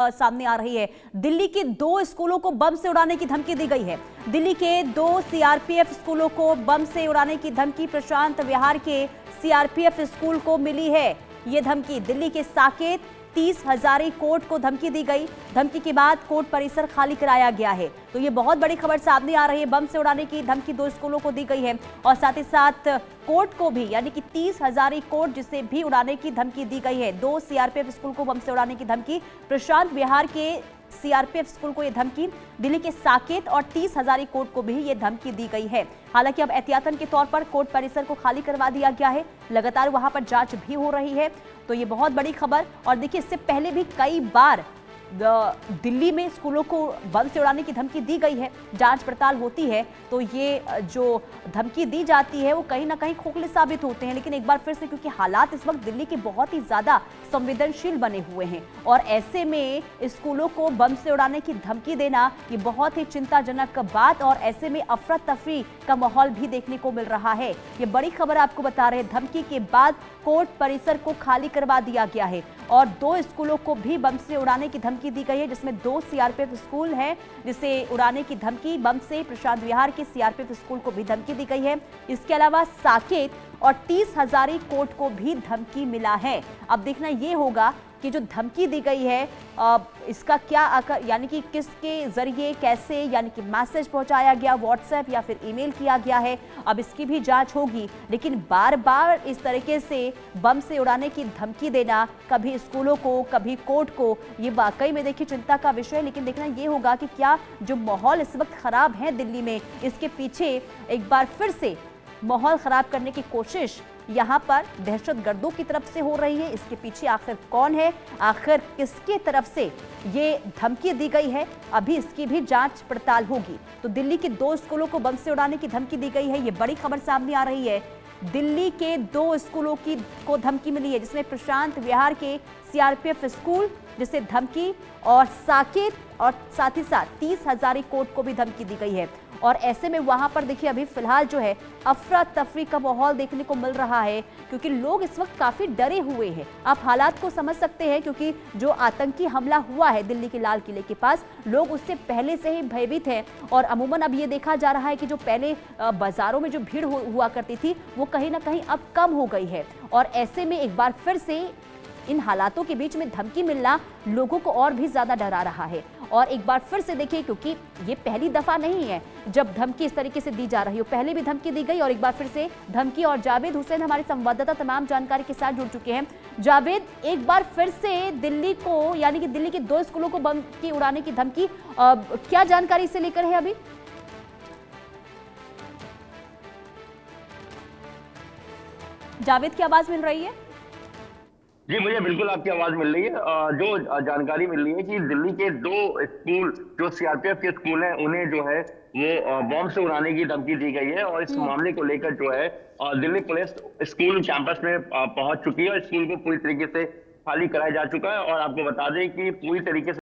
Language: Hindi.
सामने आ रही है। दिल्ली के 2 स्कूलों को बम से उड़ाने की धमकी दी गई है। दिल्ली के 2 सीआरपीएफ स्कूलों को बम से उड़ाने की धमकी प्रशांत विहार के सीआरपीएफ स्कूल को मिली है। ये धमकी दिल्ली के साकेत 30 हजारी कोर्ट को धमकी दी गई। धमकी के बाद कोर्ट परिसर खाली कराया गया है। तो ये बहुत बड़ी खबर सामने आ रही है। बम से उड़ाने की धमकी 2 स्कूलों को दी गई है और साथ ही साथ कोर्ट को भी, यानी कि 30 हजारी कोर्ट जिसे भी उड़ाने की धमकी दी गई है। 2 सीआरपीएफ स्कूल को बम से उड़ाने की धमकी, प्रशांत विहार के सीआरपीएफ स्कूल को यह धमकी, दिल्ली के साकेत और 30 हजारी कोर्ट को भी यह धमकी दी गई है। हालांकि अब एहतियातन के तौर पर कोर्ट परिसर को खाली करवा दिया गया है। लगातार वहां पर जांच भी हो रही है। तो ये बहुत बड़ी खबर। और देखिए, इससे पहले भी कई बार दिल्ली में स्कूलों को बम से उड़ाने की धमकी दी गई है। जांच पड़ताल होती है तो ये जो धमकी दी जाती है वो कहीं ना कहीं खोखले साबित होते हैं। लेकिन एक बार फिर से, क्योंकि हालात इस वक्त दिल्ली के बहुत ही ज्यादा संवेदनशील बने हुए हैं और ऐसे में स्कूलों को बम से उड़ाने की धमकी देना ये बहुत ही चिंताजनक बात, और ऐसे में अफरा तफरी का माहौल भी देखने को मिल रहा है। ये बड़ी खबर आपको बता रहे हैं। धमकी के बाद कोर्ट परिसर को खाली करवा दिया गया है और 2 स्कूलों को भी बम से उड़ाने की धमकी दी गई है, जिसमें 2 सीआरपीएफ स्कूल है जिसे उड़ाने की धमकी बम से प्रशांत विहार के सीआरपीएफ स्कूल को भी धमकी दी गई है। इसके अलावा साकेत और 30 हजारी कोर्ट को भी धमकी मिला है। अब देखना यह होगा कि जो धमकी दी गई है इसका क्या, यानी कि किसके जरिए, कैसे, यानी कि मैसेज पहुंचाया गया, व्हाट्सएप या फिर ईमेल किया गया है, अब इसकी भी जांच होगी। लेकिन बार बार इस तरीके से बम से उड़ाने की धमकी देना, कभी स्कूलों को कभी कोर्ट को, ये वाकई में देखिए चिंता का विषय है। लेकिन देखना ये होगा कि क्या जो माहौल इस वक्त खराब है दिल्ली में, इसके पीछे एक बार फिर से माहौल खराब करने की कोशिश यहाँ पर दहशतगर्दों की तरफ से हो रही है। इसके पीछे आखिर कौन है, आखिर किसके तरफ से ये धमकी दी गई है, अभी इसकी भी जांच पड़ताल होगी। तो दिल्ली के 2 स्कूलों को बम से उड़ाने की धमकी दी गई है। ये बड़ी खबर सामने आ रही है। दिल्ली के 2 स्कूलों को धमकी मिली है, जिसमें प्रशांत विहार के सीआरपीएफ स्कूल जिसे धमकी, और साकेत और साथ ही साथ 30 हजारी कोर्ट को भी धमकी दी गई है। और ऐसे में वहां पर देखिए अभी फिलहाल जो है अफरा तफरी का माहौल देखने को मिल रहा है, क्योंकि लोग इस वक्त काफी डरे हुए हैं। आप हालात को समझ सकते हैं, क्योंकि जो आतंकी हमला हुआ है दिल्ली के लाल किले के पास, लोग उससे पहले से ही भयभीत हैं। और अमूमन अब ये देखा जा रहा है कि जो पहले बाजारों में जो भीड़ हुआ करती थी वो कहीं ना कहीं अब कम हो गई है। और ऐसे में एक बार फिर से इन हालातों के बीच में धमकी मिलना लोगों को और भी ज्यादा डरा रहा है। और एक बार फिर से देखिए, क्योंकि ये पहली दफा नहीं है जब धमकी इस तरीके से दी जा रही हो, पहले भी धमकी दी गई और एक बार फिर से धमकी। और जावेद हुसैन हमारे संवाददाता तमाम जानकारी के साथ जुड़ चुके हैं। जावेद, एक बार फिर से दिल्ली को, यानी कि दिल्ली के 2 स्कूलों को बम की उड़ाने की धमकी, क्या जानकारी इसे लेकर है अभी? जावेद की आवाज मिल रही है? जी, मुझे बिल्कुल आपकी आवाज मिल रही है। जो जानकारी मिल रही है कि दिल्ली के 2 स्कूल जो सीआरपीएफ के स्कूल हैं, उन्हें जो है वो बम से उड़ाने की धमकी दी गई है। और इस मामले को लेकर जो है दिल्ली पुलिस स्कूल कैंपस में पहुंच चुकी है और स्कूल को पूरी तरीके से खाली कराया जा चुका है। और आपको बता दें कि पूरी तरीके से